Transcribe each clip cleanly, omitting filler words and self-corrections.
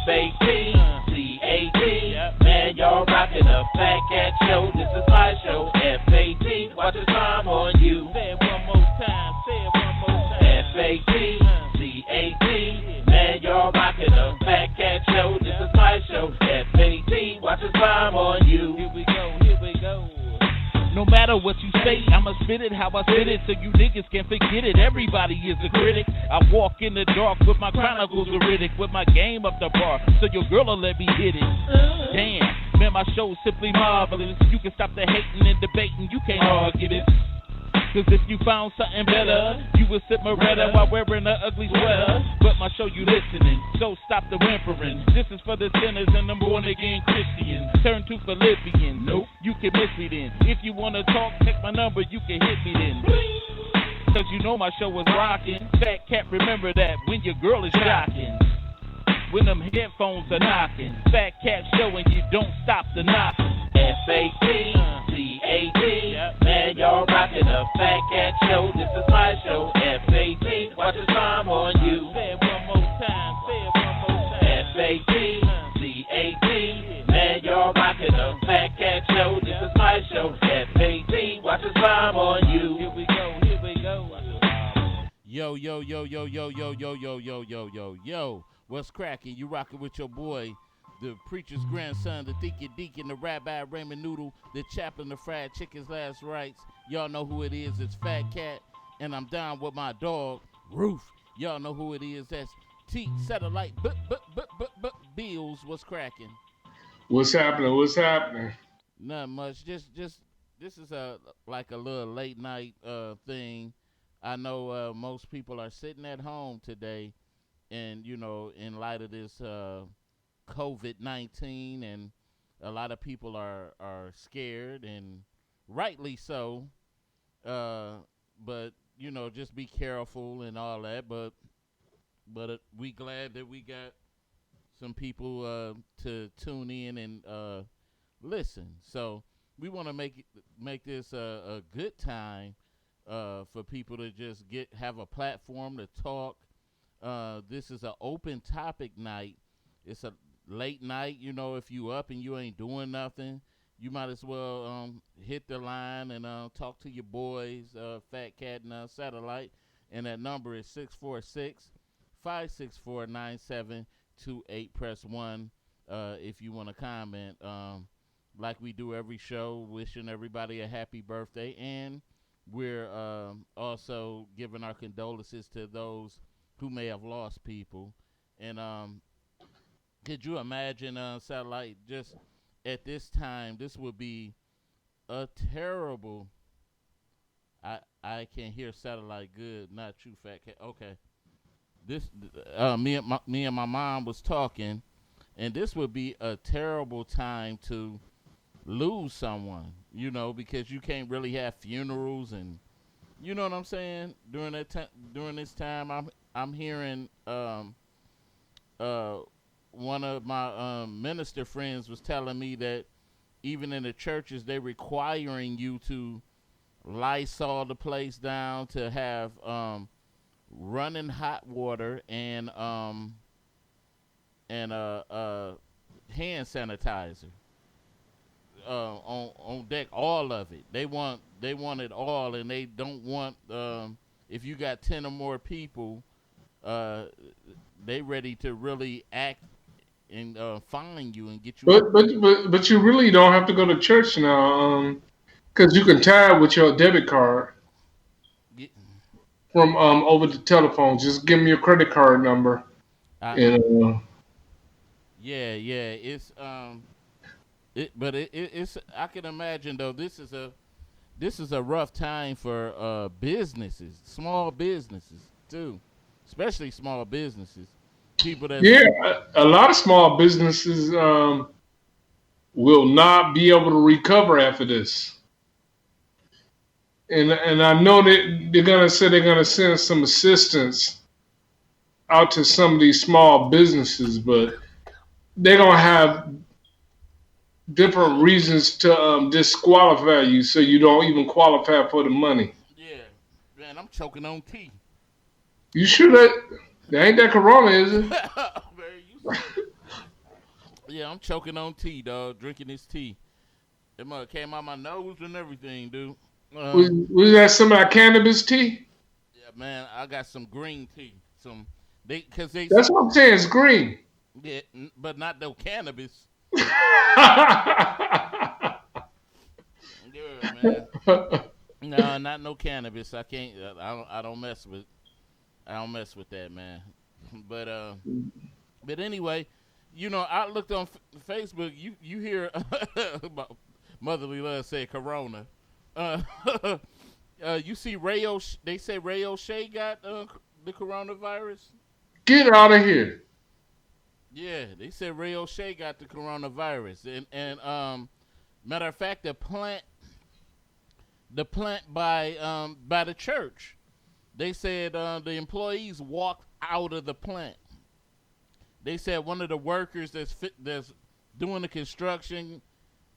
F-A-T-C-A-T. Man, y'all rocking a Fat Cat show. This is my show. F-A-T. Watch the time on you. Say it one more time. F-A-T-C-A-T. Man, y'all rocking a Fat Cat show. This is my show. F-A-T. Watch the time on you. Here we go. No matter what you say, I'ma spit it how I spit it so you niggas can forget it. Everybody is a critic. I walk in the dark with my chronicles veridic, with my game up the bar, so your girl'll let me hit it. Damn, man, my show's simply marvelous. You can stop the hating and debating, you can't argue this. Cause if you found something better, you would sip Moretta while wearing an ugly sweater. But my show you listening, so stop the whimpering. This is for the sinners and the born again Christians. Turn to Philippians. Nope, you can miss me then. If you wanna talk, take my number, you can hit me then. Cause you know my show is rocking. Fat Cat, remember that when your girl is shocking. When them headphones are knocking. Fat Cat show and you don't stop the knocking. F-A-T-C-A-T. Man, y'all rocking a Fat Cat show. This is my show. F-A-T. Watch the time on you. Say it one more time. F-A-T-C-A-T. Man, y'all rocking a Fat Cat show. This is my show. F-A-T. Watch the time on you. Here we go. Yo. What's cracking? You rocking with your boy, the preacher's grandson, the deacon, the rabbi, Raymond Noodle, the chaplain, the fried chicken's last rites. Y'all know who it is. It's Fat Cat, and I'm down with my dog, Roof. Y'all know who it is. That's T Satellite Bills. What's cracking? What's happening? Not much. Just this is like a little late night thing. I know most people are sitting at home today, and in light of this COVID-19, and a lot of people are scared, and rightly so. But just be careful and all that. But we glad that we got some people to tune in and listen. So we want to make this a good time for people to just have a platform to talk. This is an open topic night. It's a late night. If you up and you ain't doing nothing, you might as well hit the line and talk to your boys, Fat Cat and Satellite. And that number is 646-564-9728. Press 1 if you want to comment. Like we do every show, wishing everybody a happy birthday. And we're also giving our condolences to those who may have lost people. And could you imagine, Satellite, just at this time, this would be a terrible... I can't hear Satellite good, not you, Fat Cat. Okay. This me and my mom was talking, and this would be a terrible time to lose someone, because you can't really have funerals, and you know what I'm saying. During this time, I'm hearing one of my minister friends was telling me that even in the churches they're requiring you to Lysol the place down, to have running hot water and hand sanitizer. On deck, all of it. They want it all, and they don't want if you got 10 or more people, they ready to really act and fine you and get you. But you really don't have to go to church now, because you can tie it with your debit card from over the telephone. Just give me your credit card number, and yeah, it's it's. I can imagine though. This is a rough time for businesses, small businesses too, especially small businesses. People that a lot of small businesses will not be able to recover after this, and I know that they're gonna send some assistance out to some of these small businesses, but they're gonna have different reasons to disqualify you, so you don't even qualify for the money. Yeah, man, I'm choking on tea. You sure that ain't that Corona, is it? Yeah, I'm choking on tea, dog. Drinking this tea. It must came out my nose and everything, dude. Was that some of that cannabis tea? Yeah, man, I got some green tea. Some cause they That's what I'm saying. It's green. yeah, but not no cannabis. Yeah, man. No, not no cannabis. I can't. I don't mess with. I don't mess with that, man. But but anyway, I looked on Facebook. You hear about motherly love say Corona. Uh, you see Rayo? They say Rayo Shea got the coronavirus. Get out of here. Yeah, they said Rayo Shea got the coronavirus, and matter of fact, the plant by the church. They said the employees walked out of the plant. They said one of the workers that's doing the construction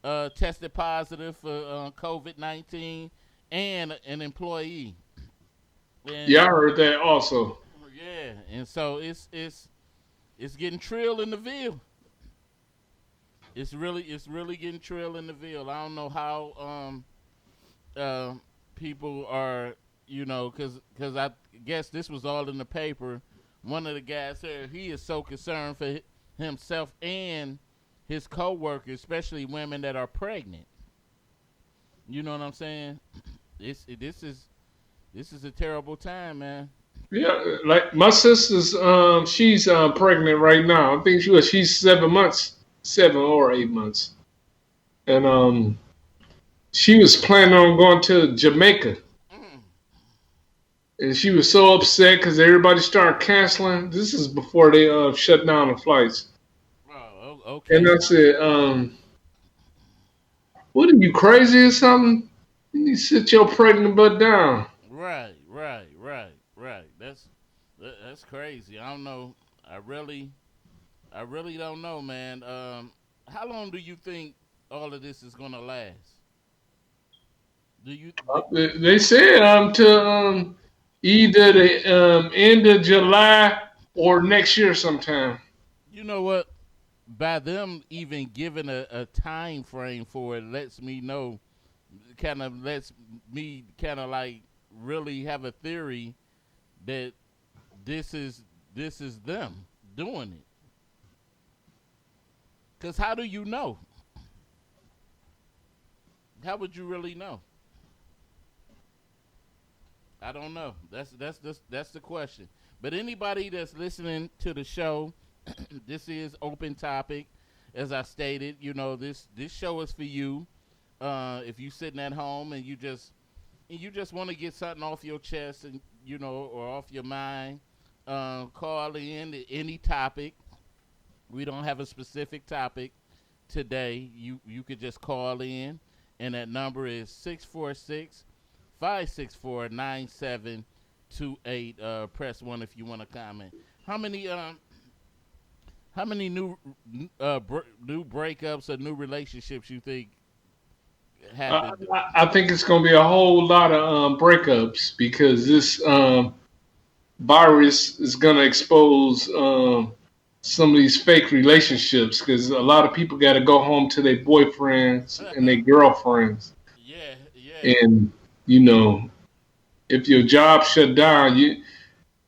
tested positive for COVID-19, and an employee. And Yeah, I heard that also. yeah, and so it's getting trill in the Ville. It's really getting trill in the Ville. I don't know how uh, people are, because I guess this was all in the paper. One of the guys here, he is so concerned for himself and his coworkers, especially women that are pregnant. You know what I'm saying? This is a terrible time, man. Yeah, like my sister's, she's pregnant right now. I think she's 7 months, 7 or 8 months, and she was planning on going to Jamaica, Mm. and she was so upset because everybody started canceling. This is before they shut down the flights, and Okay. I said, "What are you crazy or something? You need to sit your pregnant butt down." Right. That's crazy. I don't know. I really don't know, man. How long do you think all of this is gonna last? Do you do, They said to either the end of July or next year sometime. you know what? By them even giving a time frame for it lets me know, kind of lets me kind of like really have a theory that this is this is them doing it. Cause how do you know? How would you really know? I don't know. That's the question. But anybody that's listening to the show, this is open topic. As I stated, this show is for you. If you sitting at home and you just want to get something off your chest and or off your mind, call in to any topic. We don't have a specific topic today. You could just call in, and that number is 646-564-9728. Press one if you want to comment. How many new breakups or new relationships you think I, happened? I think it's going to be a whole lot of breakups because this virus is going to expose some of these fake relationships because a lot of people got to go home to their boyfriends and their girlfriends. Yeah. And, you know, if your job shut down,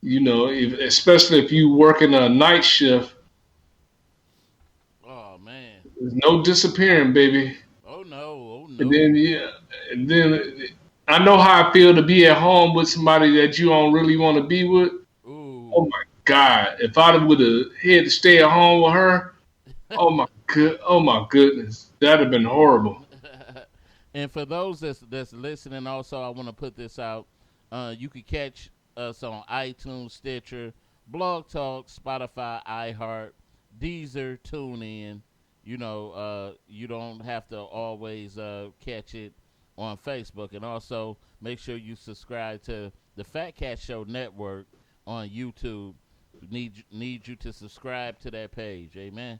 especially if you work in a night shift, Oh man. there's no disappearing, baby. Oh no. Oh And no. then yeah, and then I know how I feel to be at home with somebody that you don't really want to be with. Oh Ooh. my God! If I would have had to stay at home with her, oh my goodness, that'd have been horrible. And for those that's listening, also I want to put this out. You can catch us on iTunes, Stitcher, Blog Talk, Spotify, iHeart, Deezer, TuneIn. You don't have to always catch it on Facebook, and also make sure you subscribe to the Fat Cat Show Network on YouTube. Need you to subscribe to that page. Amen.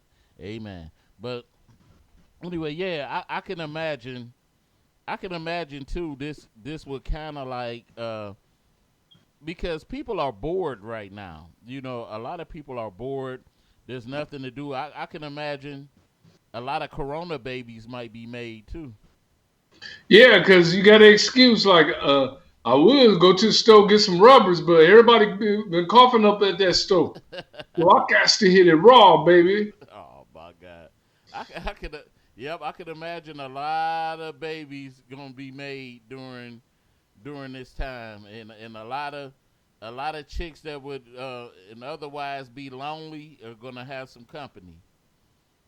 But anyway, yeah, I can imagine. I can imagine too. This would kind of like because people are bored right now. A lot of people are bored. There's nothing to do. I can imagine a lot of corona babies might be made too. Yeah, because you got an excuse like, I would go to the store get some rubbers, but everybody been coughing up at that store. Well, I got to hit it raw, baby. Oh my God, I could, yep, I could imagine a lot of babies gonna be made during this time, and a lot of chicks that would and otherwise be lonely are gonna have some company.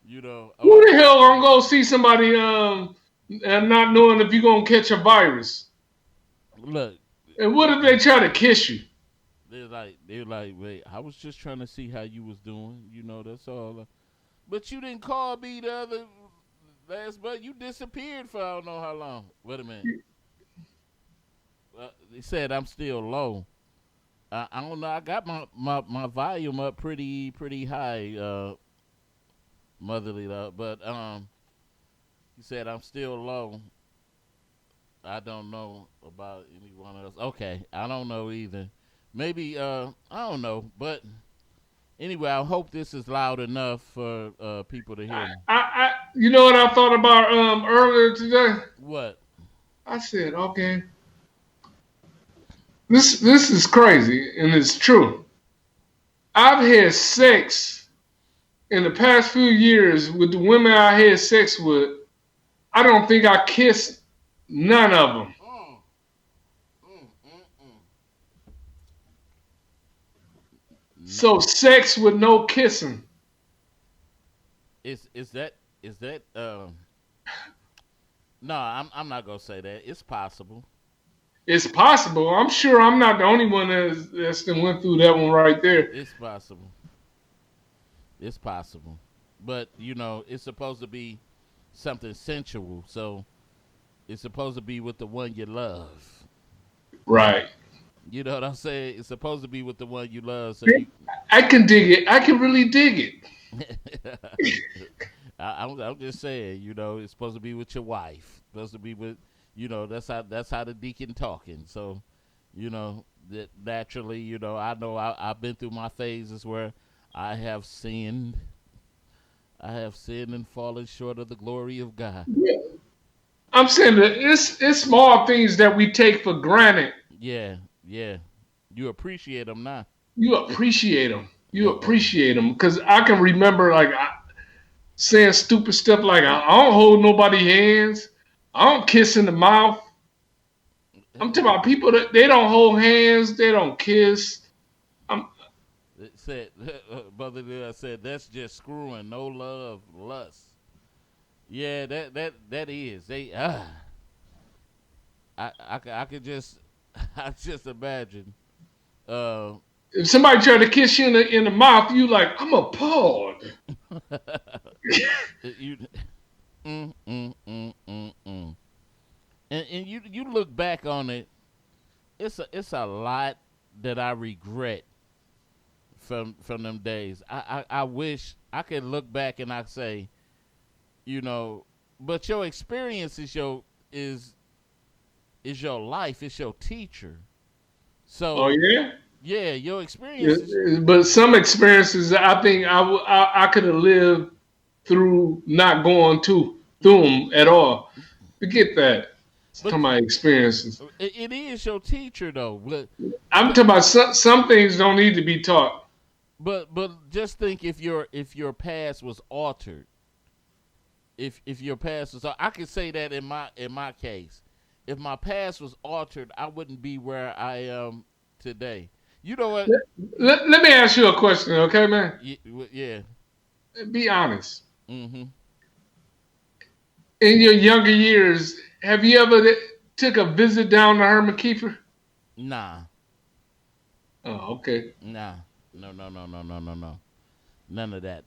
You know, Who the hell gonna go see somebody and not knowing if you're gonna catch a virus? look, And what if they try to kiss you? they're like, wait, I was just trying to see how you was doing. You know, that's all. But you didn't call me the other last month. You disappeared for I don't know how long. Wait a minute. They said I'm still low. I don't know. I got my volume up pretty high, motherly love. But he said I'm still low. I don't know about anyone else. Okay, I don't know either. Maybe I don't know. But anyway, I hope this is loud enough for people to hear me. You know what I thought about earlier today? What? I said, okay, this is crazy and it's true. I've had sex in the past few years with the women I had sex with. I don't think I kissed none of them. So sex with no kissing. Is that no, I'm not gonna say that. It's possible. It's possible. I'm sure I'm not the only one that's went through that one right there. It's possible. It's possible. But you know, it's supposed to be something sensual, so it's supposed to be with the one you love. Right. You know what I'm saying? It's supposed to be with the one you love. So I can dig it. I can really dig it. I'm just saying, you know, it's supposed to be with your wife. It's supposed to be with, you know, that's how the deacon talking. So, you know, that naturally, you know I've been through my phases where I have sinned. I have sinned and fallen short of the glory of God. Yeah. I'm saying that it's small things that we take for granted. Yeah. You appreciate them now. You appreciate them. You appreciate them because I can remember like saying stupid stuff like I don't hold nobody hands. I don't kiss in the mouth. I'm talking about people that they don't hold hands. They don't kiss. It said, Brother said that's just screwing. No love, lust. Yeah, that is. They I could just I just imagine. If somebody try to kiss you in the mouth, you like I'm appalled. you, mm, mm, mm, mm, mm. And you look back on it, it's a lot that I regret from them days. I wish I could look back and I say, you know, but your experience is your life, it's your teacher. So oh yeah. Yeah, your experience. But some experiences, I think I could have lived through not going through them at all. Forget that. Some of my experiences. It is your teacher though. I'm talking about some things don't need to be taught. But just think if your past was altered. If your past was, I could say that in my case, if my past was altered, I wouldn't be where I am today. You know what? Let me ask you a question, okay, man? Yeah. Be honest. Mm-hmm. In your younger years, have you ever took a visit down to Herman Kiefer? Nah. Oh, okay. Nah. No. None of that.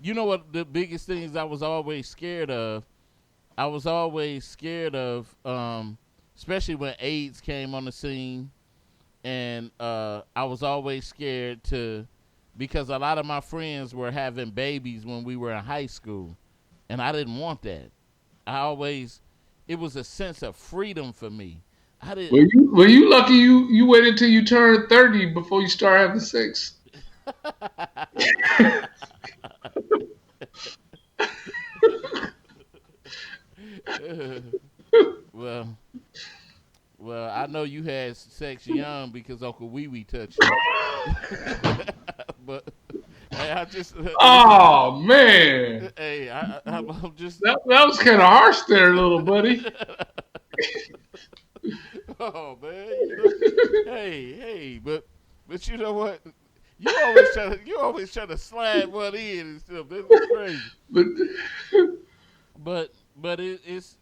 You know what the biggest things I was always scared of? I was always scared of, especially when AIDS came on the scene. And I was always scared because a lot of my friends were having babies when we were in high school, and I didn't want that. It was a sense of freedom for me. Were you lucky you waited till you turned 30 before you start having sex? well, well, I know you had sex young because Uncle Wee Wee touched you. But hey, I just Oh man, hey, I'm just. that was kind of harsh there, little buddy. Oh man, hey, but you know what? You always try to slide one in and stuff. This is crazy. But, But it's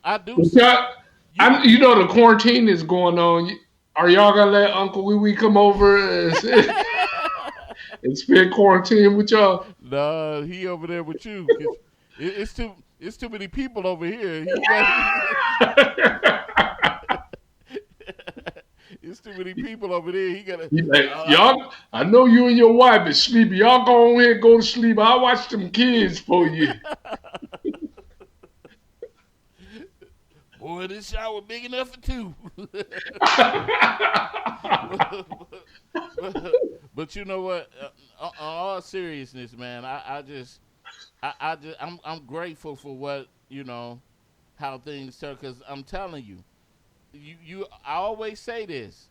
I do but y'all, you. you know the quarantine is going on. Are y'all gonna let Uncle Wee Wee come over and spend quarantine with y'all? Nah, he over there with you. 'Cause it's too many people over here. It's too many people over there. He gotta. Like, y'all, I know you and your wife is sleepy. Y'all go on here and go to sleep. I'll watch them kids for you. Boy, this shower big enough for two. But you know what? On all seriousness, man, I'm grateful for what how things turn. Because I'm telling you, I always say this.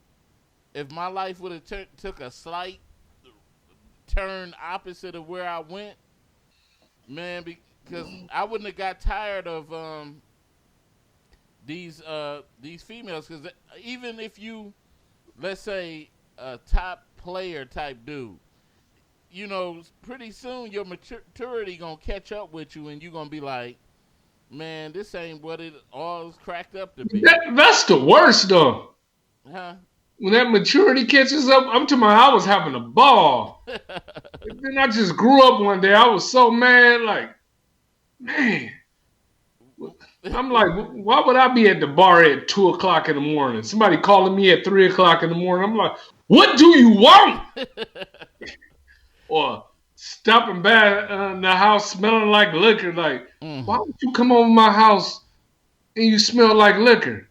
If my life would have took a slight turn opposite of where I went, man, because I wouldn't have got tired of these females. Because even if you, let's say, a top player type dude, pretty soon your maturity gonna catch up with you, and you gonna be like, man, this ain't what it all is cracked up to be. That's the worst, though. Huh? When that maturity catches up, I'm talking about I was having a ball. Then I just grew up one day. I was so mad, like, man. I'm like, why would I be at the bar at 2 o'clock in the morning? Somebody calling me at 3 o'clock in the morning. I'm like, what do you want? Or stopping by in the house smelling like liquor. Like, why would you come over my house and you smell like liquor?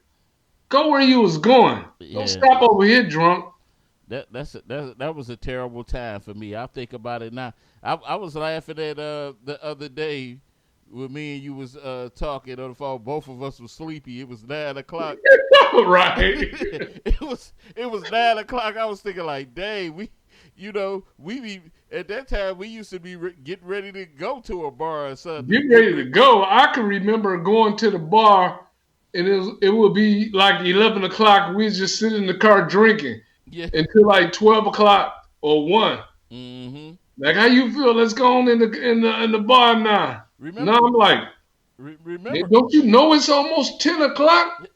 Go where you was going. Yeah. Don't stop over here drunk. That was a terrible time for me. I think about it now. I was laughing at the other day when me and you was talking on the phone. Both of us were sleepy. It was 9 o'clock. Right. it was 9 o'clock. I was thinking like, dang, we be at that time we used to be getting ready to go to a bar or something. Get ready to go. I can remember going to the bar, and it would be like 11 o'clock. We just sit in the car drinking until like 12 o'clock or 1. Mm-hmm. Like, how you feel? Let's go on in the bar now. Now I'm like, remember? hey, don't you know it's almost 10 o'clock?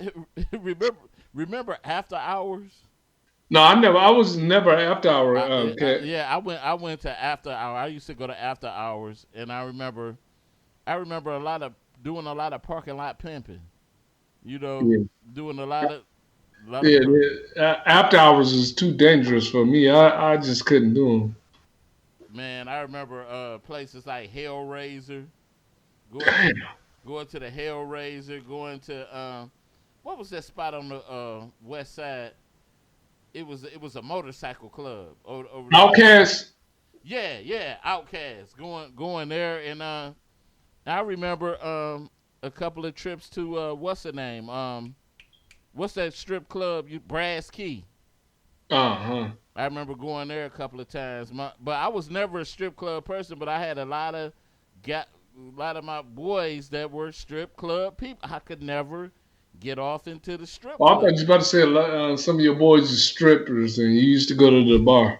remember after hours? No, I was never after hour. I went to after hour. I used to go to after hours, and I remember doing a lot of parking lot pimping. Doing a lot of. After hours is too dangerous for me. I just couldn't do them. Man, I remember places like Hellraiser. Going to the Hellraiser. Going to what was that spot on the west side? It was a motorcycle club. Outcast. Yeah, Outcast. Going there, and I remember a couple of trips to what's the name? What's that strip club? Brass Key. I remember going there a couple of times. But I was never a strip club person. But I had a lot of my boys that were strip club people. I could never get off into the strip club. I thought you were about to say some of your boys are strippers, and you used to go to the bar.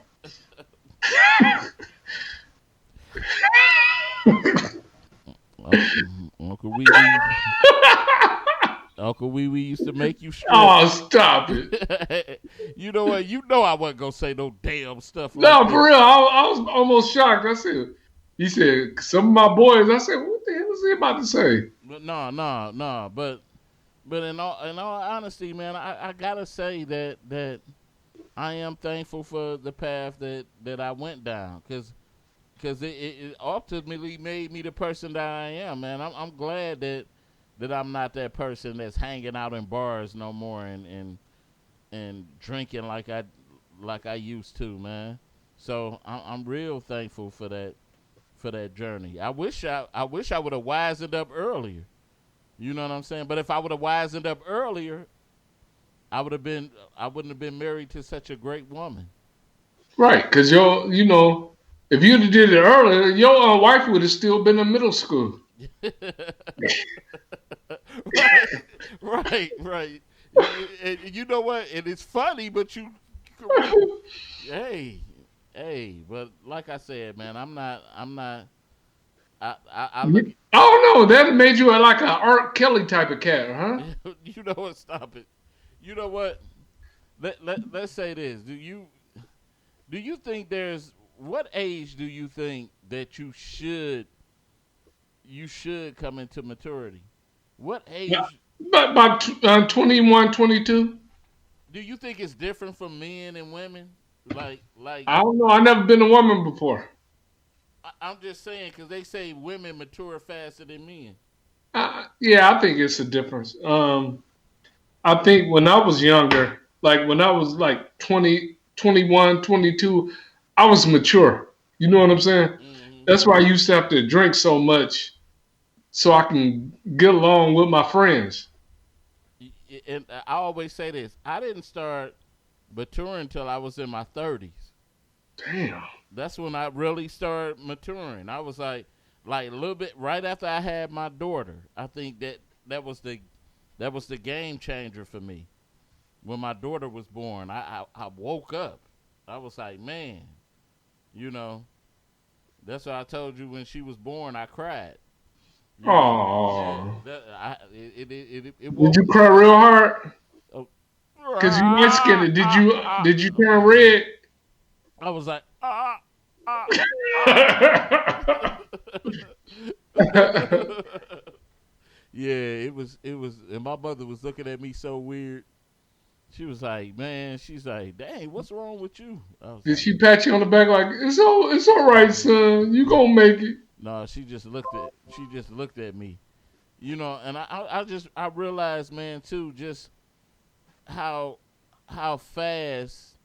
Uncle Wee Wee. Uncle Wee Wee used to make you strip. Oh, stop it. You know what? You know I wasn't going to say no damn stuff like that. No, this. for real. I was almost shocked. He said, some of my boys. I said, what the hell was he about to say? But no. But in all honesty, man, I got to say that I am thankful for the path that I went down. Because it ultimately made me the person that I am, man. I'm glad that I'm not that person that's hanging out in bars no more and drinking like I used to, man. So I'm real thankful for that journey. I wish I would have wisened up earlier. You know what I'm saying? But if I would have wisened up earlier, I wouldn't have been married to such a great woman. Right, because if you'd have did it earlier, your wife would have still been in middle school. Right, right. And you know what? And it's funny, but hey, hey. But like I said, man, I'm not. I look. I don't know. That made you like a Art Kelly type of cat, huh? You know what? Stop it. You know what? Let's say this. Do you think there's what age do you think that you should come into maturity? What Yeah. age About 21, 22. do you think it's different from men and women? Like I don't know. I never been a woman before. I'm just saying because they say women mature faster than men. Yeah, I think it's a difference. I think when I was younger, like when I was like 20, 21, 22, I was mature. You know what I'm saying? Hmm. That's why I used to have to drink so much so I can get along with my friends. And I always say this: I didn't start maturing until I was in my 30s. Damn. That's when I really started maturing. I was like a little bit right after I had my daughter. I think that was the game changer for me. When my daughter was born, I woke up. I was like, man, you know, that's what I told you when she was born. I cried. You know, yeah, Oh. it Did woke you me. cry real hard? Oh, Cause you light skinned. Did you turn red? I was like, ah. Yeah, it was, and my mother was looking at me so weird. She was like, "Man," she's like, "Dang, what's wrong with you?" I was Did like, she pat you on the back like it's all right, son. You gonna make it? "No." She just looked at me, and I realized, man, too, just how fast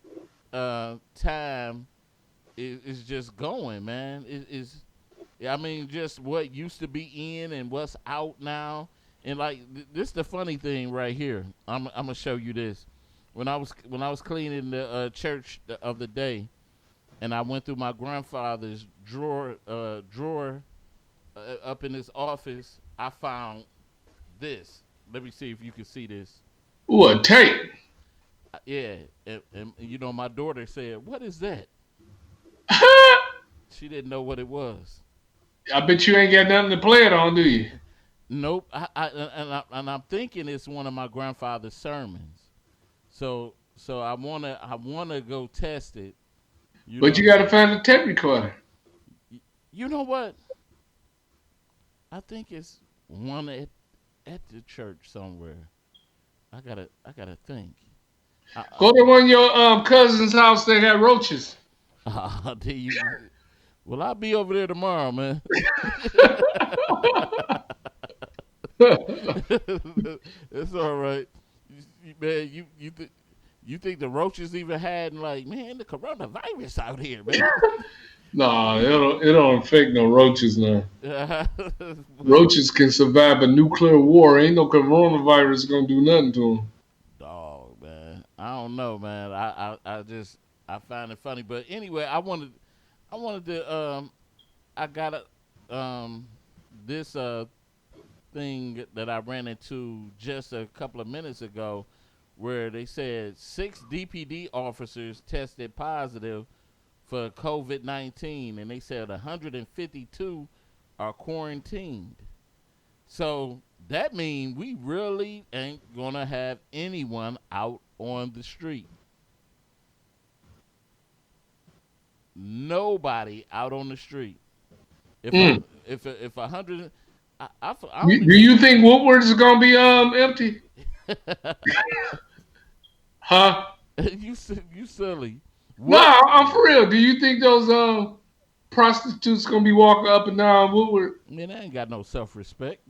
time is just going, man. I mean, just what used to be in and what's out now. And like this, the funny thing right here. I'm gonna show you this. When I was cleaning the church of the day, and I went through my grandfather's drawer up in his office, I found this. Let me see if you can see this. Ooh, a tape. Yeah, and my daughter said, "What is that?" She didn't know what it was. I bet you ain't got nothing to play it on, do you? Nope. And I'm thinking it's one of my grandfather's sermons. So I wanna go test it. You But you know. got to find a tape recorder. You know what? I think it's one at the church somewhere. I gotta think. I, Go to one of your cousin's house. They got roaches. do you? Well, I'll be over there tomorrow, man. It's all right, man. You think the roaches even had like, man, the coronavirus out here, man? Nah, it don't affect no roaches now. But, Roaches can survive a nuclear war. Ain't no coronavirus gonna do nothing to them. dog, man. I don't know, man. I find it funny, but anyway, I wanted to I got this thing that I ran into just a couple of minutes ago where they said 6 DPD officers tested positive for COVID-19 and they said 152 are quarantined. So that means we really ain't gonna have anyone out on the street. Nobody out on the street. If a Mm. if 100, I You, only do you think Woodward is gonna be empty? Huh? you silly. What? Nah, I'm for real. Do you think those prostitutes gonna be walking up and down Woodward? Man, I ain't got no self respect.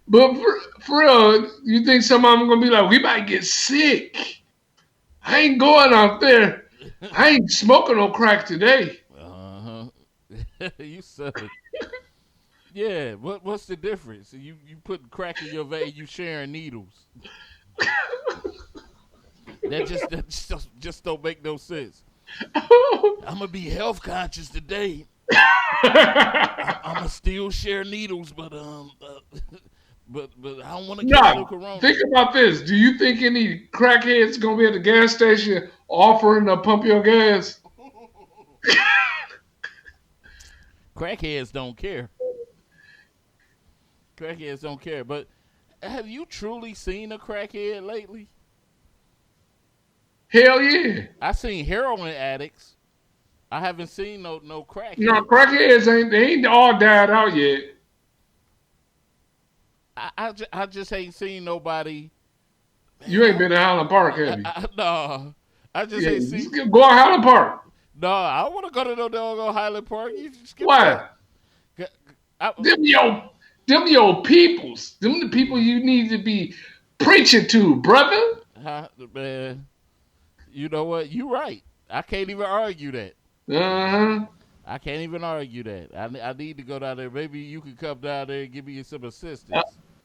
But for real, you think some of them gonna be like, we might get sick. I ain't going out there. I ain't smoking no crack today. Uh-huh. You said it. Yeah, what's the difference? You putting crack in your vein, you sharing needles. That just don't make no sense. I'm gonna be health conscious today. I'm gonna still share needles, but but I don't want to catch no No, corona. think about this. Do you think any crackhead's gonna be at the gas station offering to pump your gas? Crackheads don't care. Crackheads don't care. But have you truly seen a crackhead lately? Hell yeah. I seen heroin addicts. I haven't seen no crackhead. No, crackheads ain't all died out yet. I just ain't seen nobody. Man, You ain't been to Highland Park, have you? No, I just ain't seen. Just go to Highland Park. No, I don't want to go to no doggone Highland Park. You skip Why? that. Them your peoples. Them the people you need to be preaching to, brother. Man, you know what? You right. I can't even argue that. Uh-huh. I can't even argue that. I need to go down there. Maybe you can come down there and give me some assistance.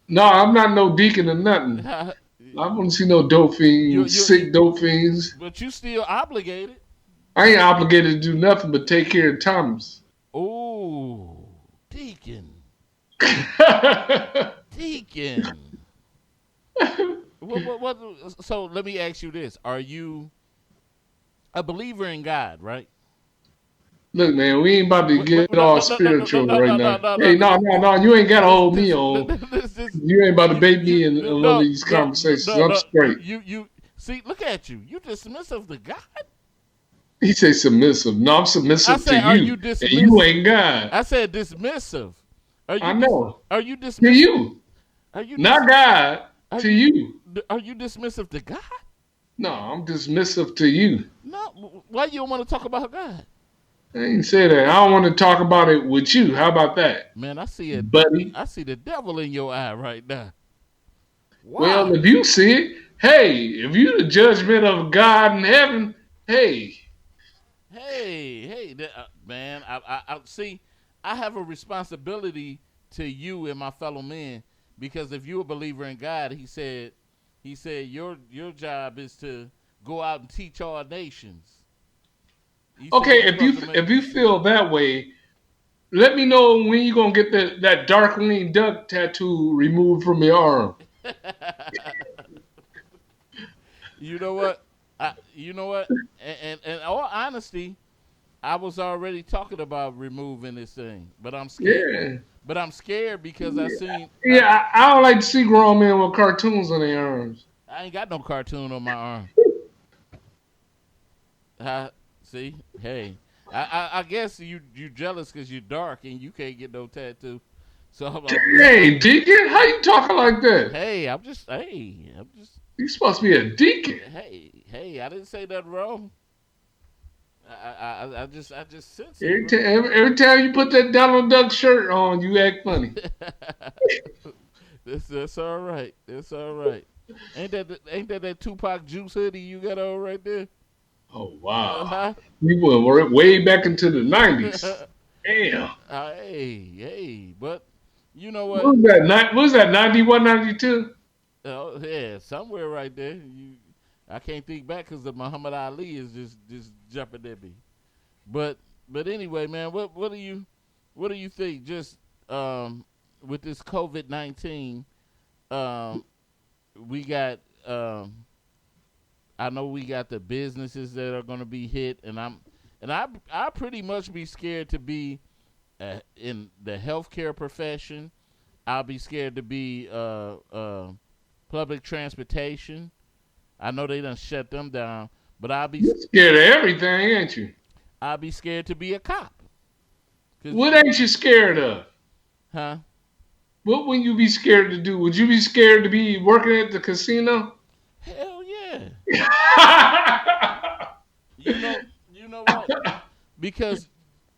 No, I'm not no deacon or nothing. I want to see no dope fiends, sick dope fiends. But you still obligated. I ain't obligated to do nothing but take care of Thomas. Oh, deacon. Deacon. What? So let me ask you this: are you a believer in God, right? Look, man, we ain't about to get all spiritual right now. Hey, no, you ain't got to hold me on. You ain't about to bait me in one of these conversations. I'm straight. You see, look at you. You dismissive to God. He say submissive. No, I'm submissive to you. Are you dismissive? And you ain't God. I said dismissive. I know. Are you dismissive? To you. Are you not God. To you. Are you dismissive to God? No, I'm dismissive to you. No, why you don't want to talk about God? I ain't say that. I don't want to talk about it with you. How about that? Man, I see it, buddy. I see the devil in your eye right now. Wow. Well, if you see it, hey, if you the judgment of God in heaven, hey, man, I see. I have a responsibility to you and my fellow men because if you're a believer in God, he said your job is to go out and teach all nations. Okay, if you feel that way, let me know when you're gonna get that Darkwing Duck tattoo removed from your arm. You know what? And in all honesty, I was already talking about removing this thing, but I'm scared. Yeah. But I'm scared because I seen. Yeah, I don't like to see grown men with cartoons on their arms. I ain't got no cartoon on my arm. See, hey, I guess you jealous because you're dark and you can't get no tattoo. So I'm like, hey, deacon, how you talking like that? Hey, I'm just. You supposed to be a deacon. Hey, I didn't say nothing wrong. I just sense it. Every time you put that Donald Duck shirt on, you act funny. That's all right. That's all right. Ain't that Tupac Juice hoodie you got on right there? Oh wow! You went way back into the 90s. Damn. Hey, but you know what? What was that? 91, 92? Oh yeah, somewhere right there. I can't think back because the Muhammad Ali is just jumping at me. But anyway, man, what do you think? Just with this COVID-19, we got I know we got the businesses that are going to be hit, and I pretty much be scared to be in the healthcare profession. I'll be scared to be public transportation. I know they done shut them down, but I'll be scared of everything, ain't you? I'll be scared to be a cop. What ain't you scared of? Huh? What would you be scared to do? Would you be scared to be working at the casino? Hell yeah. You know what? Because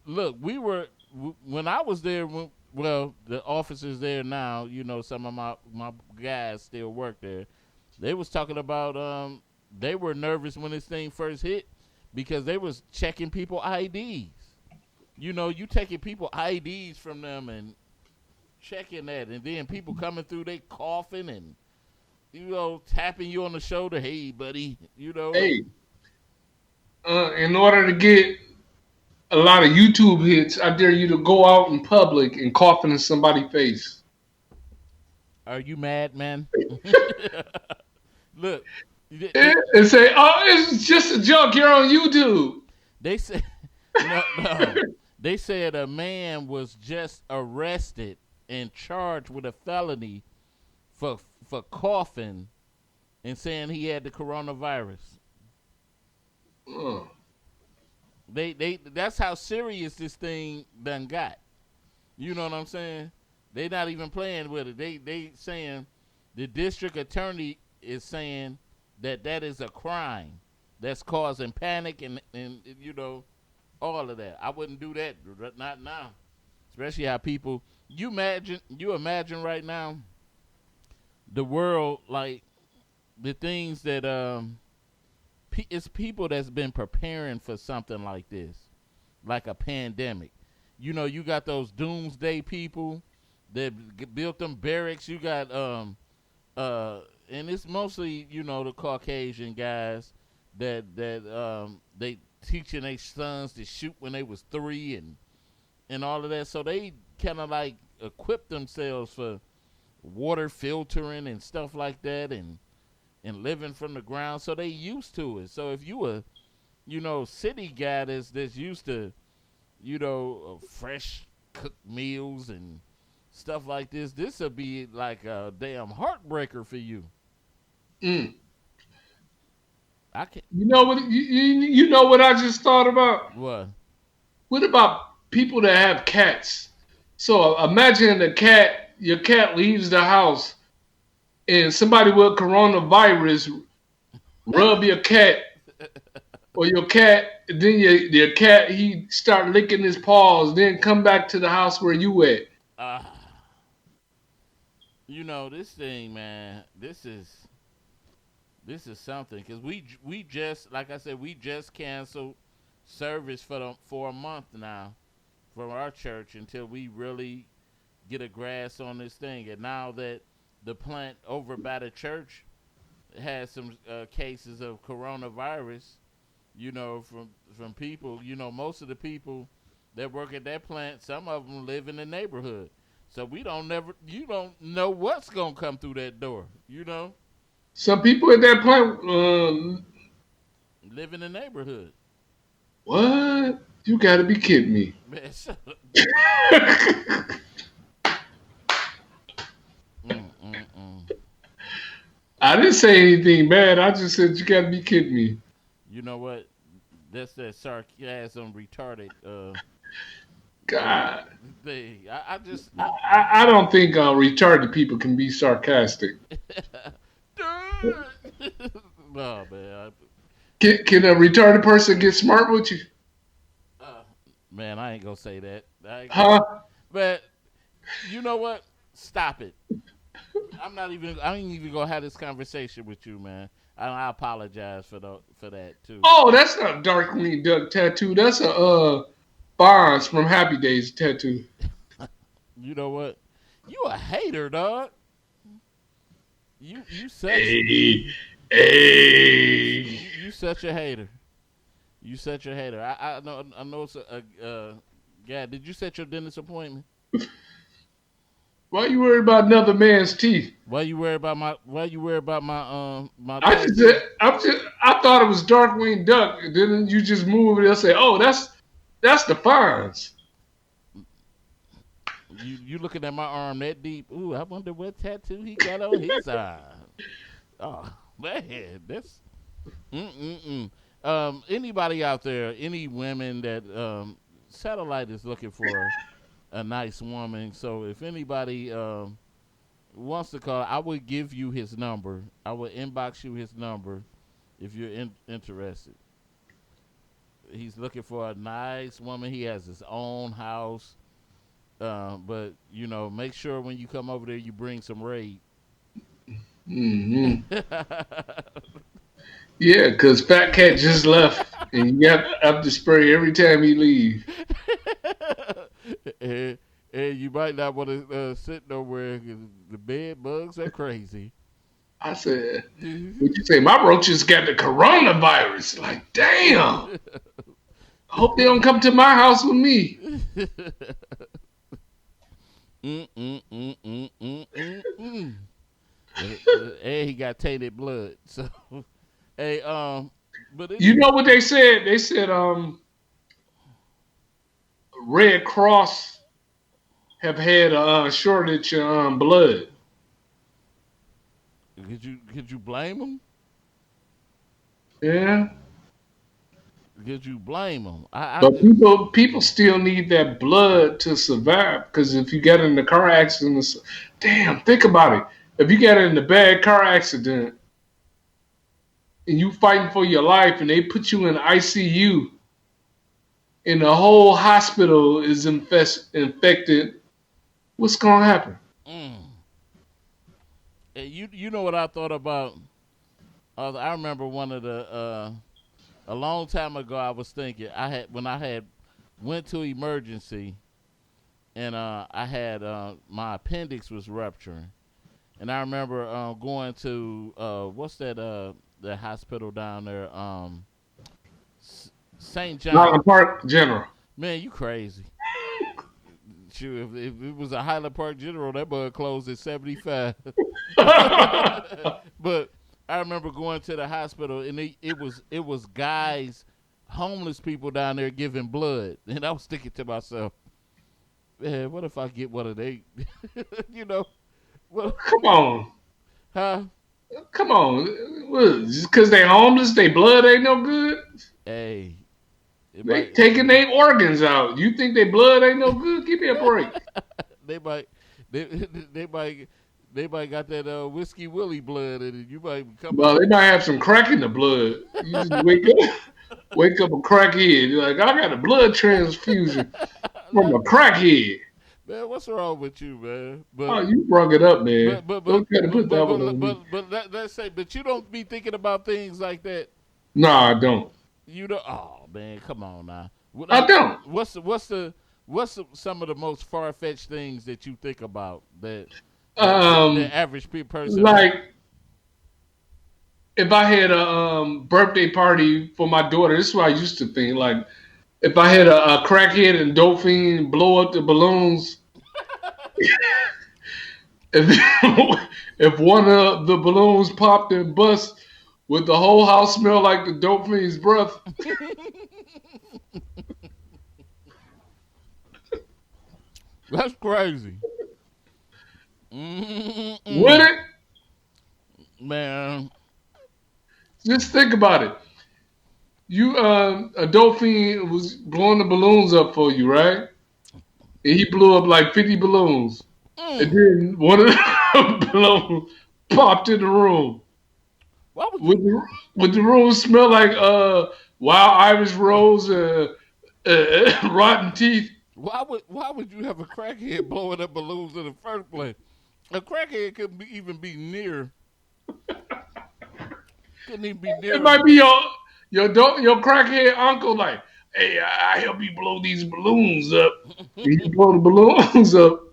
look, when I was there. Well, the officers there now, some of my guys still work there. They was talking about they were nervous when this thing first hit because they was checking people IDs. You know, you taking people IDs from them and checking that, and then people coming through, they coughing and tapping you on the shoulder. Hey, buddy, Hey, in order to get a lot of YouTube hits, I dare you to go out in public and cough in somebody's face. Are you mad, man? Look, and say, "Oh, it's just a joke. You're on YouTube." They said, no. They said a man was just arrested and charged with a felony for coughing and saying he had the coronavirus. That's how serious this thing done got. You know what I'm saying? They not even playing with it. They saying the district attorney is saying that is a crime that's causing panic and all of that. I wouldn't do that, not now. Especially how people you imagine right now the world, like the things that it's people that's been preparing for something like this, like a pandemic. You got those doomsday people that built them barracks. You got and it's mostly the Caucasian guys that they teaching their sons to shoot when they was 3 and all of that. So they kind of like equip themselves for water filtering and stuff like that and living from the ground. So they used to it. So if you a city guy that's used to fresh cooked meals and stuff like this will be like a damn heartbreaker for you. I can't. You know what I just thought about? What? What about people that have cats? So imagine your cat leaves the house and somebody with coronavirus rub your cat or your cat, then your cat, he start licking his paws, then come back to the house where you at. This thing, man, this is something, because we just, like I said, we just canceled service for a month now from our church until we really get a grasp on this thing. And now that the plant over by the church has some cases of coronavirus, from people, most of the people that work at that plant, some of them live in the neighborhood. So you don't know what's going to come through that door, Some people at that plant live in the neighborhood. What? You got to be kidding me. Man, shut up. I didn't say anything bad. I just said you got to be kidding me. You know what? That's that sarcasm retarded God. thing. I don't think retarded people can be sarcastic. No, man. Can a retarded person get smart with you? Man, I ain't gonna say that. Huh? But you know what? Stop it. I ain't even gonna have this conversation with you, man. I apologize for that too. Oh, that's not a Darkwing Duck tattoo. That's a Bonds from Happy Days tattoo. You know what? You a hater, dog. You such Hey. you such a hater. You such a hater. I know it's a guy. Did you set your dentist appointment? Why you worried about another man's teeth? Why you worried about my my I thought it was Darkwing Duck. And then you just move it and say, "Oh, that's the Fonz." You looking at my arm that deep? Ooh, I wonder what tattoo he got on his arm. Oh man, that's anybody out there? Any women that Satellite is looking for a nice woman. So if anybody wants to call, I would give you his number. I would inbox you his number if you're interested. He's looking for a nice woman. He has his own house. But, make sure when you come over there, you bring some raid. Mm-hmm. Yeah, because Fat Cat just left. And you have to spray every time you leave. and, and you might not want to sit nowhere because the bed bugs are crazy. I said, would you say my roaches got the coronavirus? Like, damn. I hope they don't come to my house with me. And he got tainted blood. So, hey, but You know what they said? They said, Red Cross have had a shortage of blood. could you blame them? Yeah. Could you blame them? I But just people still need that blood to survive. Because if you get in a car accident, damn, think about it. If you get in a bad car accident and you fighting for your life and they put you in ICU and the whole hospital is infected, what's gonna happen? You know what I thought about? I remember one of the a long time ago. I was thinking when I had went to emergency and I had my appendix was rupturing, and I remember going to what's that the hospital down there, St. John. Highland Park General. Man, you crazy. Shoot, if it was a Highland Park General, that bug closed at 75. But I remember going to the hospital, and it was guys, homeless people down there giving blood, and I was thinking to myself, man, what if I get one of they, you know? Well, Come on. huh? Come on. What, just because they homeless, they blood ain't no good? Hey, They taking their organs out. You think their blood ain't no good? Give me a break. they might, they, they might. They might got that whiskey willy blood in it. You might come. Well, they might have some crack in the blood. You just wake up a crackhead. You're like, I got a blood transfusion from a crackhead. Man, what's wrong with you, man? But, oh, you brought it up, man. Don't try to put that one on me. But let's say, but you don't be thinking about things like that. No, I don't. You don't. Oh man, come on now. I don't. What's some of the most far fetched things that you think about that the average person? Like, if I had a birthday party for my daughter, this is what I used to think. Like, if I had a crackhead and dope fiend blow up the balloons, if one of the balloons popped and bust, would the whole house smell like the dope fiend's breath? That's crazy. Would it? Man. Just think about it. You, a dope fiend was blowing the balloons up for you, right? And he blew up like 50 balloons. And then one of the balloons popped in the room. Would the room smell like wild Irish rose and rotten teeth? Why would you have a crackhead blowing up balloons in the first place? A crackhead couldn't even be near. Couldn't even be near. It might be your crackhead uncle, like, hey, I help you blow these balloons up. And you blow the balloons up.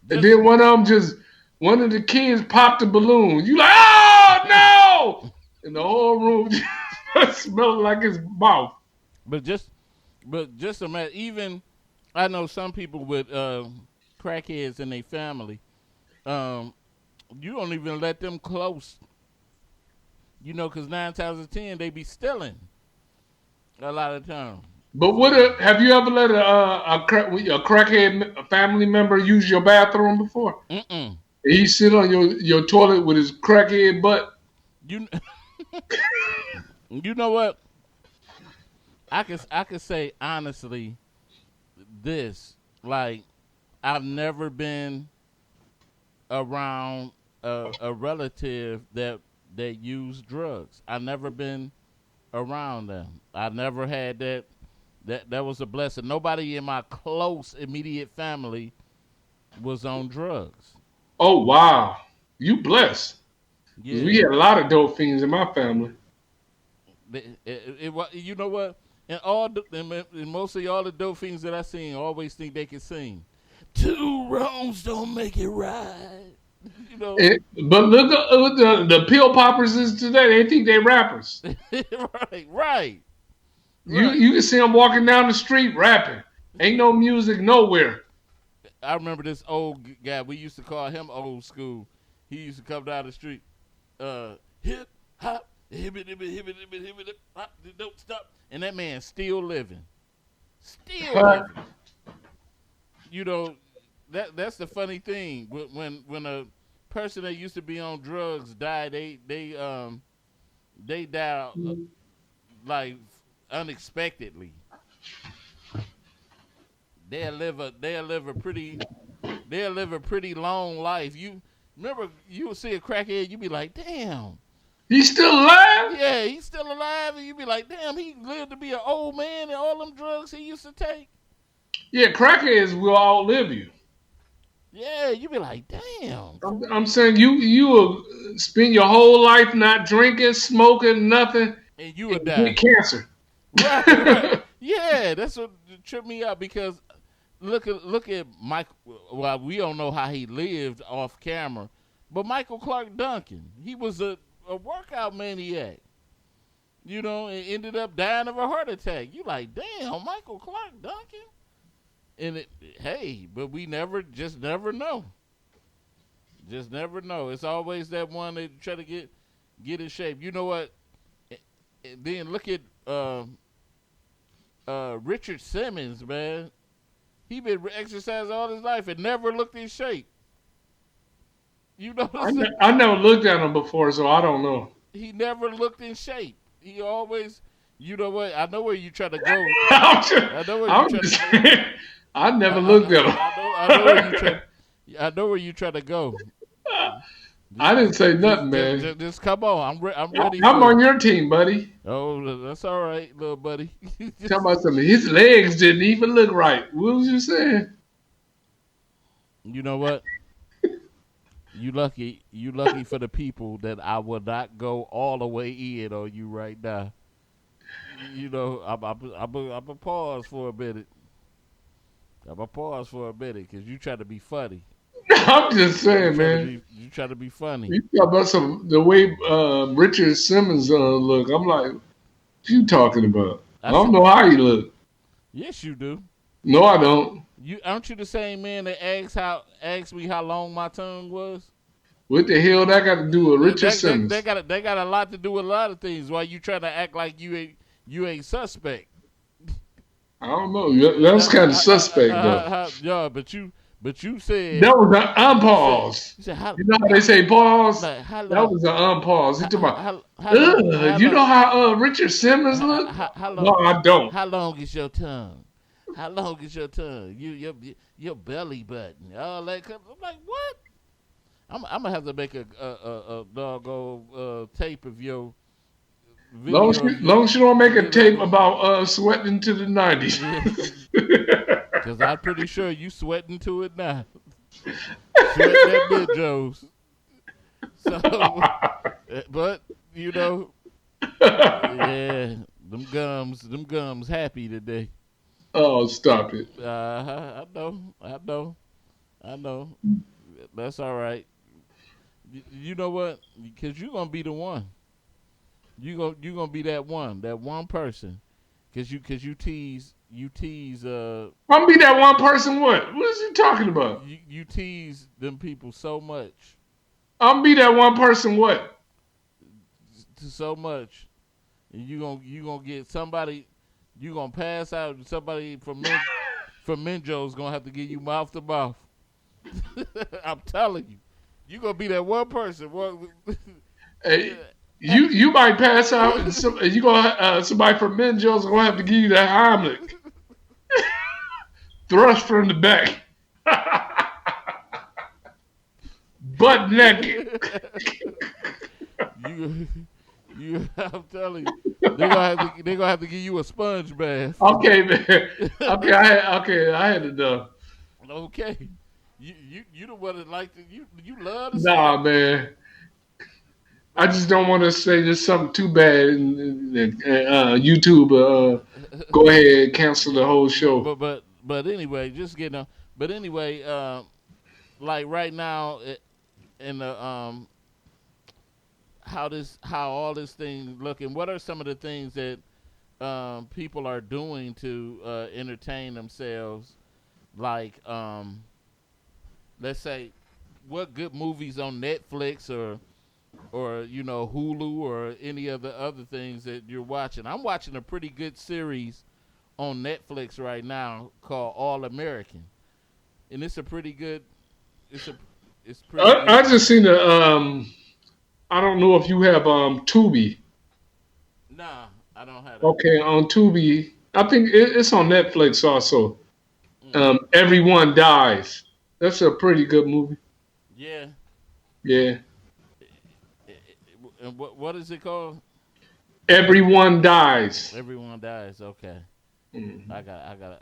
And then one of the kids popped the balloon. You like, oh no! And the whole room just smelled like his mouth. But just imagine. Even I know some people with crackheads in their family. You don't even let them close. You know, because 9 times out of 10 they be stealing. A lot of times. But have you ever let a crackhead family member use your bathroom before? Mm-mm. He sit on your toilet with his crackhead butt. You know what? I could say honestly, this, like, I've never been around a relative that used drugs. I've never been around them. I never had that. That was a blessing. Nobody in my close immediate family was on drugs. Oh wow, you blessed. Yeah. We had a lot of dope fiends in my family. You know what? And and mostly all the dope fiends that I seen always think they can sing. Two wrongs don't make it right. You know. But look at the pill poppers is today. They think they rappers. Right. You can see them walking down the street rapping. Ain't no music nowhere. I remember this old guy. We used to call him old school. He used to come down the street, hip hop, hip it, hop, don't stop. And that man still living. You know, that's the funny thing. When a person that used to be on drugs died, they died like unexpectedly. They'll live a pretty long life. You remember, you would see a crackhead, you be like, damn. He's still alive? Yeah, he's still alive, and you be like, damn, he lived to be an old man and all them drugs he used to take. Yeah, crackheads will outlive you. Yeah, you be like, damn. I'm saying you will spend your whole life not drinking, smoking, nothing, and you would die. Get cancer. Right. Yeah, that's what tripped me out because look at Mike. Well, we don't know how he lived off camera, but Michael Clark Duncan, he was a workout maniac. You know, and ended up dying of a heart attack. You like, damn, Michael Clark Duncan? And but we never know. Just never know. It's always that one that try to get in shape. You know what? And then look at Richard Simmons, man. He been exercising all his life and never looked in shape. You know what I'm saying? I never looked at him before, so I don't know. He never looked in shape. He always, you know what? I know where you try to go. I never looked at him. I know where you try to go. I didn't say nothing, man. Just come on. I'm ready. I'm on your team, buddy. Oh, that's all right, little buddy. Tell about something. His legs didn't even look right. What was you saying? You know what? You lucky for the people that I will not go all the way in on you right now. You know, I'm a pause for a minute. Because you try to be funny. I'm just saying, man. You try to be funny. You talk about the way Richard Simmons look. I'm like, what you talking about? I don't know how you look. Yes, you do. No, I don't. Aren't you the same man that asked me how long my tongue was? What the hell that got to do with Richard Simmons? They got a lot to do with a lot of things. Why you trying to act like you ain't suspect? I don't know. That's kind of suspect though. Yeah, but you said that was an unpause. You know how they say pause? Like, that was an unpause. You talking about? You know how Richard Simmons look? No, I don't. How long is your tongue? How long is your tongue? Your belly button. All that. I'm like, what? I'm gonna have to make a doggone tape of your video. Long as you don't make a tape about sweating to the 90s. Because I'm pretty sure you sweating to it now. Sweating that bit, Joes. So, but you know, yeah, them gums happy today. Oh, stop it. I know. That's all right. You know what? Because you're gonna be the one. You gonna be that one person. Because you tease. I'm gonna be that one person. What is you talking about? You tease them people so much. I'm gonna be that one person. What? So much, and you gonna get somebody. You gonna pass out. Somebody from Minjo's gonna have to give you mouth to mouth. I'm telling you, you gonna be that one person. Hey, you might pass out, and you gonna somebody from Minjo's gonna have to give you that Heimlich. Thrust from the back. Butt naked. I'm telling you, they're gonna have to give you a sponge bath. Okay, man. Okay, I had enough. Okay, you the one that like to you love to. Nah, man. I just don't want to say there's something too bad and YouTube. Go ahead, cancel the whole show. But anyway, just getting on. But anyway, like right now in the how all this thing looking. What are some of the things that people are doing to entertain themselves? Like let's say, what good movies on Netflix or Hulu or any of the other things that you're watching. I'm watching a pretty good series on Netflix right now called All American, and it's a pretty good. It's pretty I good. just seen the I don't know if you have Tubi. Nah, I don't have that. Okay, on Tubi, I think it's on Netflix also. Mm. Everyone Dies. That's a pretty good movie. Yeah. Yeah, And what is it called? Everyone Dies. Everyone dies. Okay. Mhm.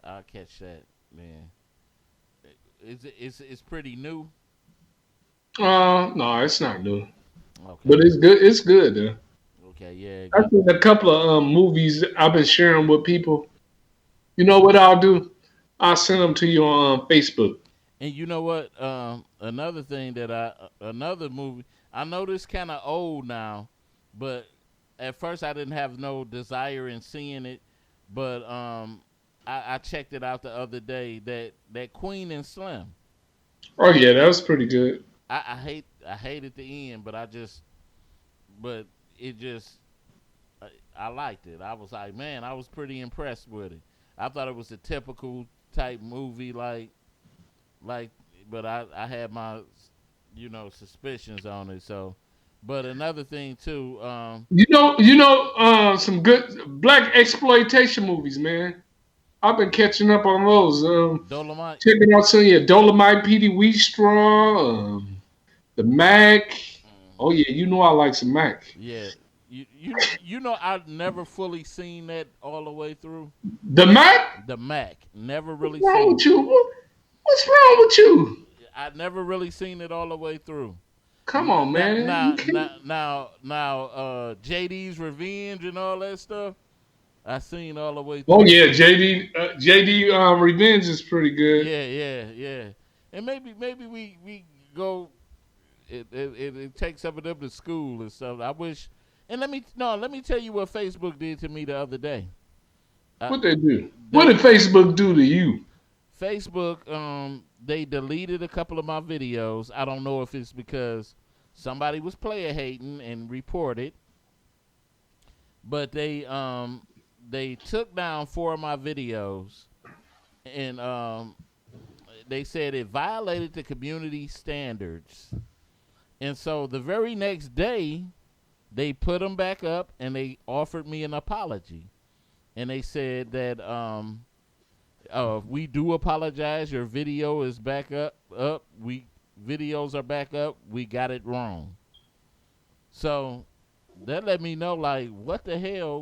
I'll catch that, man. It's pretty new. No, it's not new, but Okay. it's good. It's good. Though. Okay. Yeah. I've seen a couple of movies I've been sharing with people. You know what I'll do? I'll send them to you on Facebook. And you know what? Another thing that another movie. I know this kind of old now, but at first I didn't have no desire in seeing it. But I checked it out the other day. That Queen and Slim. Oh yeah, that was pretty good. I hated the end, but it just I liked it. I was like, man, I was pretty impressed with it. I thought it was a typical type movie, like, but I had my suspicions on it. So, but another thing too, Some good black exploitation movies, man. I've been catching up on those. Dolomite. Checking out some Dolomite, Petey Wheatstraw, the Mac. Oh Hmm. yeah, you know I like some Mac. Yeah, you know I've never fully seen that all the way through. The Mac? The Mac, never What's really wrong seen with it. you? What's wrong with you? I never really seen it all the way through. Come on, Now, man. You now, can't. now, JD's Revenge and all that stuff. I seen all the way Oh through. yeah, JD Revenge is pretty good. Yeah, yeah, yeah. And maybe we go. It takes some of them to school and stuff. I wish. And let me tell you what Facebook did to me the other day. Uh, What they do? What they did Facebook do to you? Facebook they deleted a couple of my videos. I don't know if it's because somebody was player hating and reported, but they took down 4 of my videos, and they said it violated the community standards. And so the very next day, they put them back up and they offered me an apology. And they said that we do apologize. Your video is back up. We videos are back up. We got it wrong. So that let me know, like, what the hell?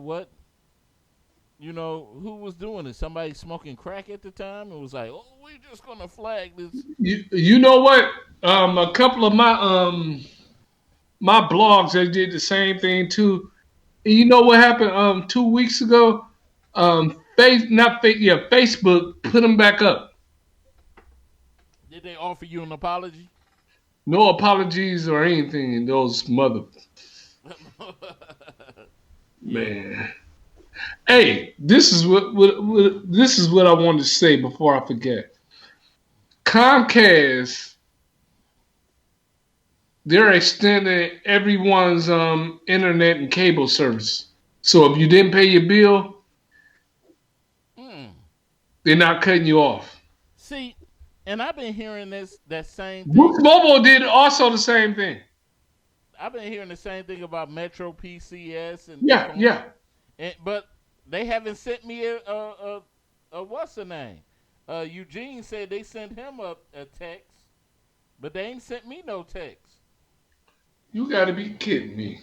Who was doing it? Somebody smoking crack at the time? It was like, oh, we're just gonna flag this. You know what? A couple of my blogs they did the same thing too. And you know what happened? 2 weeks ago, Facebook put them back up. Did they offer you an apology? No apologies or anything. Those mother Yeah. man. Hey, this is what I wanted to say before I forget. Comcast, they're extending everyone's internet and cable service. So if you didn't pay your bill, Mm. they're not cutting you off. See, and I've been hearing that same thing. Boost Mobile did also the same thing. I've been hearing the same thing about Metro PCS and Yeah, different, yeah. but they haven't sent me a what's the name? Eugene said they sent him a text, but they ain't sent me no text. You got to be kidding me.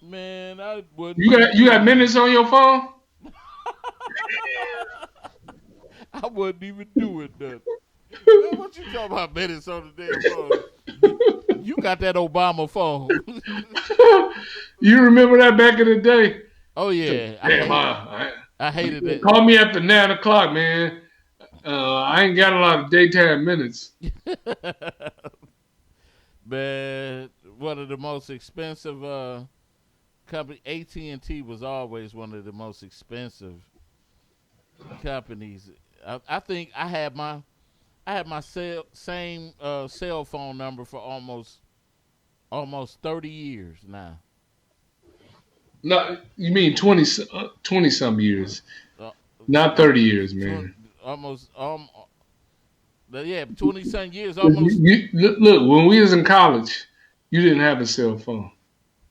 Man, I wouldn't You even got do it. minutes on your phone? I wouldn't even do it. Nothing. Man, what you talking about minutes on the damn phone? You got that Obama phone. You remember that back in the day? Oh yeah. Damn, I hated it. Call me after 9 o'clock, man. I ain't got a lot of daytime minutes. Man, one of the most expensive company, AT&T was always one of the most expensive companies. I think I had my same cell phone number for almost 30 years now. No, you mean 20 some years, not 30 years, man. Almost yeah, 20 some years almost. Look, when we was in college, you didn't have a cell phone.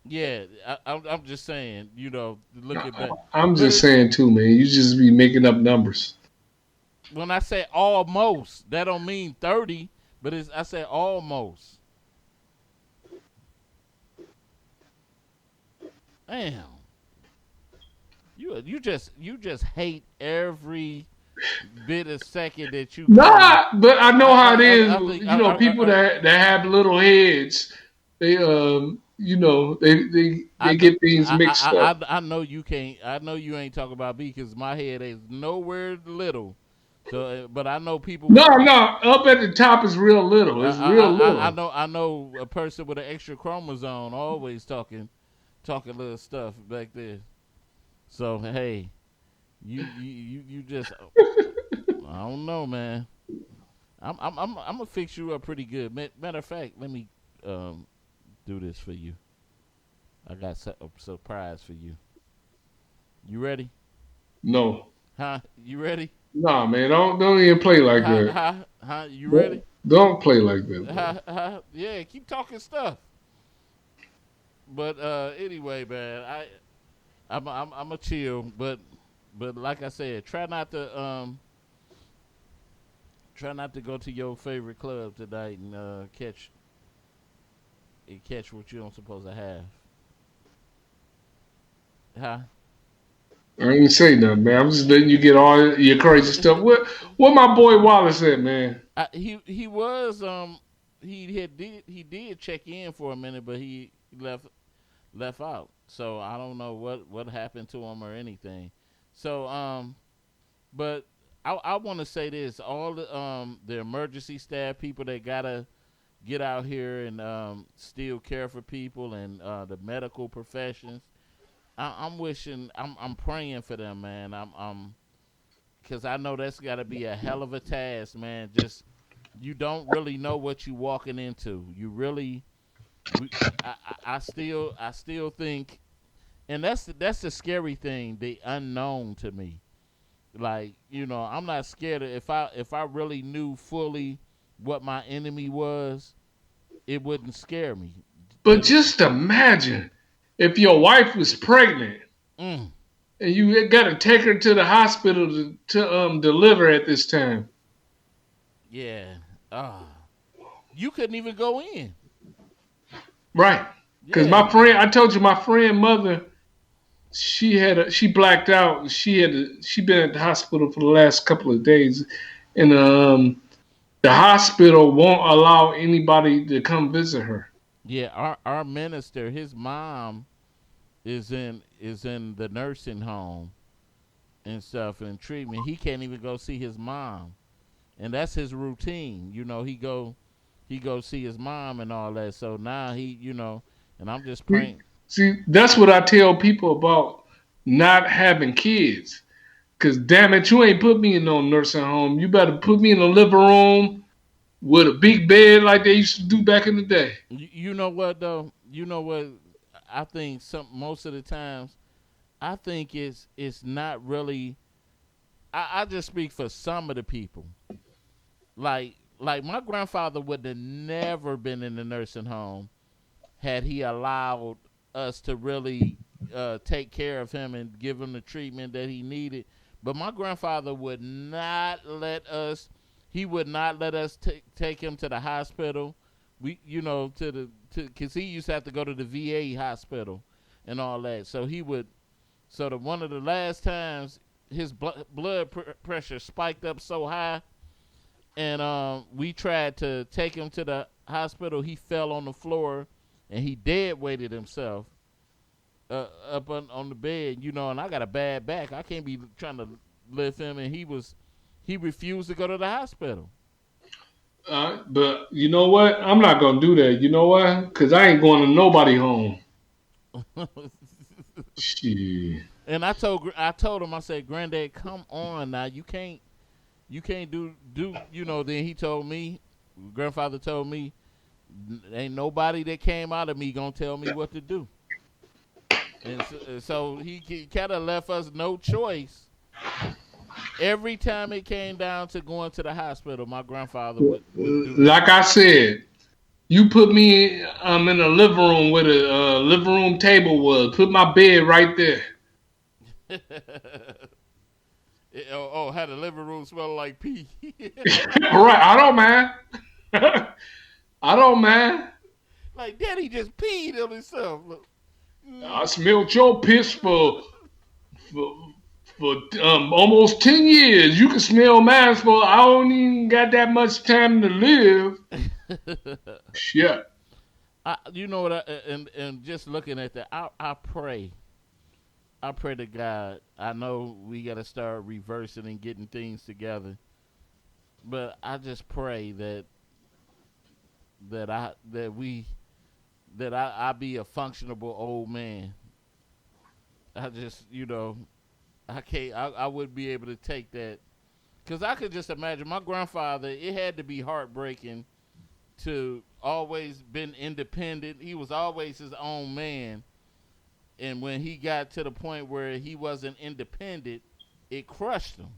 Yeah, I'm just saying, look at that. I'm just saying too, man. You just be making up numbers. When I say almost, that don't mean 30, but I say almost. Damn. You just hate every bit of second that you. Nah, but I know how it is. People that have little heads, they they get things mixed up. I know you can't. I know you ain't talking about me because my head is nowhere little. So, but I know people. No, up at the top is real little. It's real little. I know a person with an extra chromosome always talking little stuff back there. So hey, you just I don't know, man. I'm gonna fix you up pretty good. Matter of fact, let me do this for you. I got a surprise for you. You ready? No. Huh? You ready? Nah, man. Don't even play like that. Huh? You ready? Don't play like that. Yeah, keep talking stuff. But anyway, man, I'm a chill, but like I said, try not to go to your favorite club tonight and catch what you don't supposed to have. Huh? I ain't say nothing, man. I'm just letting you get all your crazy stuff. What my boy Wallace said, man? He was he did check in for a minute, but he left out. So I don't know what happened to him or anything. So but I want to say this: all the emergency staff people that gotta get out here and still care for people, and the medical professions. I'm praying for them, man. Because I know that's got to be a hell of a task, man. Just you don't really know what you're walking into. You really, I still think, and that's the scary thing, the unknown to me. Like I'm not scared of if I really knew fully what my enemy was, it wouldn't scare me. But just imagine. If your wife was pregnant and you got to take her to the hospital to deliver at this time. Yeah. You couldn't even go in. Right. Because my friend, I told you my friend mother, she blacked out. She been at the hospital for the last couple of days. And the hospital won't allow anybody to come visit her. Yeah, our minister, his mom is in the nursing home and stuff and treatment. He can't even go see his mom, and that's his routine. He go see his mom and all that. So now he, and I'm just praying. See, that's what I tell people about not having kids. Cause damn it, you ain't put me in no nursing home. You better put me in a living room with a big bed like they used to do back in the day. You know what though? You know what? I think most of the times, I think it's not really. I just speak for some of the people. Like my grandfather would have never been in the nursing home had he allowed us to really take care of him and give him the treatment that he needed. But my grandfather would not let us. He would not let us take him to the hospital. Because he used to have to go to the VA hospital and all that. So he would. So one of the last times his blood pressure spiked up so high, and we tried to take him to hospital, he fell on the floor and he dead weighted himself up on the bed, and I got a bad back. I can't be trying to lift him, and he refused to go to the hospital. But you know what? I'm not gonna do that. You know why? Because I ain't going to nobody home. Shit. And I told him, I said, Granddad, come on now, you can't do. Then he told me, grandfather told me, ain't nobody that came out of me gonna tell me what to do. And so he kind of left us no choice. Every time it came down to going to the hospital, my grandfather would do that. Like I said, you put me in the living room where the living room table was. Put my bed right there. Had the living room smell like pee. Right, I don't mind. I don't mind. Like, Daddy just peed on himself. Look. I smelled your piss for almost 10 years. You can smell mine for, I don't even got that much time to live. Shit. You know what? And just looking at that, I pray to God. I know we got to start reversing and getting things together, but I just pray that I be a functionable old man. I just, I can't. I wouldn't be able to take that, because I could just imagine my grandfather. It had to be heartbreaking to always been independent. He was always his own man. And when he got to the point where he wasn't independent, it crushed him.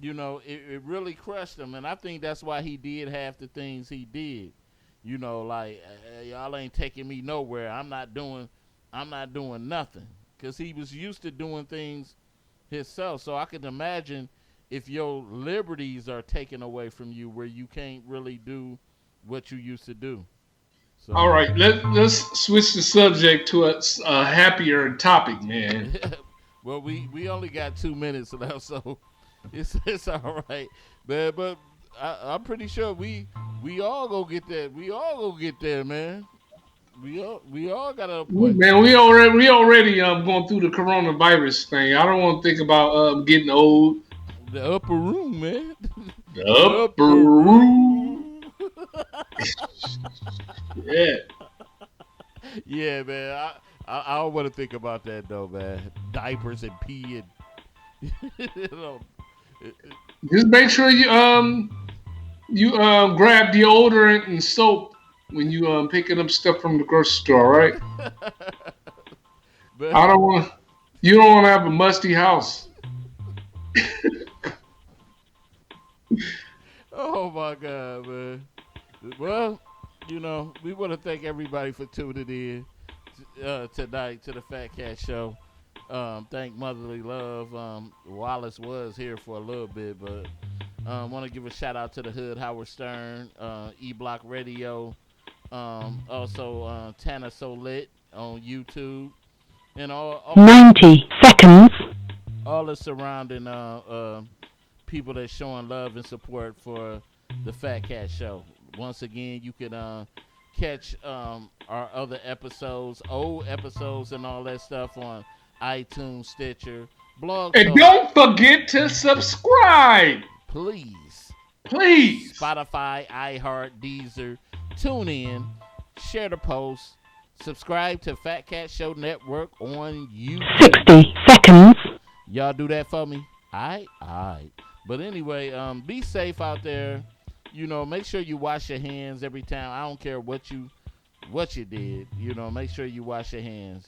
It really crushed him. And I think that's why he did half the things he did. Like, y'all ain't taking me nowhere. I'm not doing nothing. Because he was used to doing things himself. So I can imagine if your liberties are taken away from you where you can't really do what you used to do. So. All right, let's switch the subject to a happier topic, man. Well, we only got 2 minutes left, so it's all right, man. But I'm pretty sure we all gonna get that. We all gonna get there, man. We all got a point. Man, we already going through the coronavirus thing. I don't want to think about getting old. The upper room, man. The upper room. Yeah. Yeah, man. I don't want to think about that though, man. Diapers and pee and Just make sure you grab deodorant and soap when you picking up stuff from the grocery store, right? You don't want to have a musty house. Oh my God, man. Well, we want to thank everybody for tuning in tonight to the Fat Cat Show. Thank Motherly Love. Wallace was here for a little bit, but want to give a shout out to the Hood, Howard Stern, E-Block Radio, also Tana So Lit on YouTube, and all 90 seconds. All the surrounding people that's showing love and support for the Fat Cat Show. Once again, you can catch our other episodes, old episodes and all that stuff on iTunes, Stitcher, Blog Talk. And don't forget to subscribe. Please. Spotify, iHeart, Deezer. Tune in, share the post, subscribe to Fat Cat Show Network on YouTube. 60 seconds. Y'all do that for me? All right. But anyway, be safe out there. Make sure you wash your hands every time. I don't care what you did. Make sure you wash your hands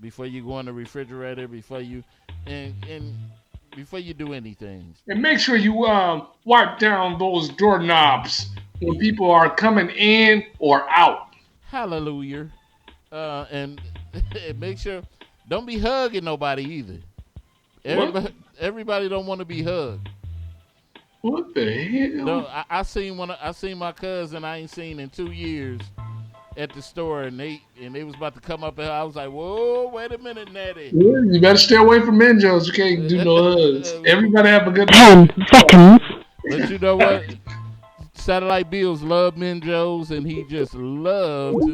before you go in the refrigerator, before you do anything. And make sure you wipe down those doorknobs when people are coming in or out. Hallelujah. And make sure, don't be hugging nobody either. Everybody don't want to be hugged. What the hell? No, I seen my cousin I ain't seen in 2 years at the store, and they was about to come up, and I was like, whoa, wait a minute, Natty. Yeah, you better stay away from Menjos. You can't do no hugs. Everybody have a good 10 seconds. But you know what? Satellite Bills love Minjos, and he just loved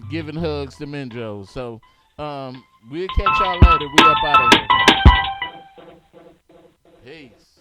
giving hugs to Minjos. So we'll catch y'all later. We up out of here. Peace.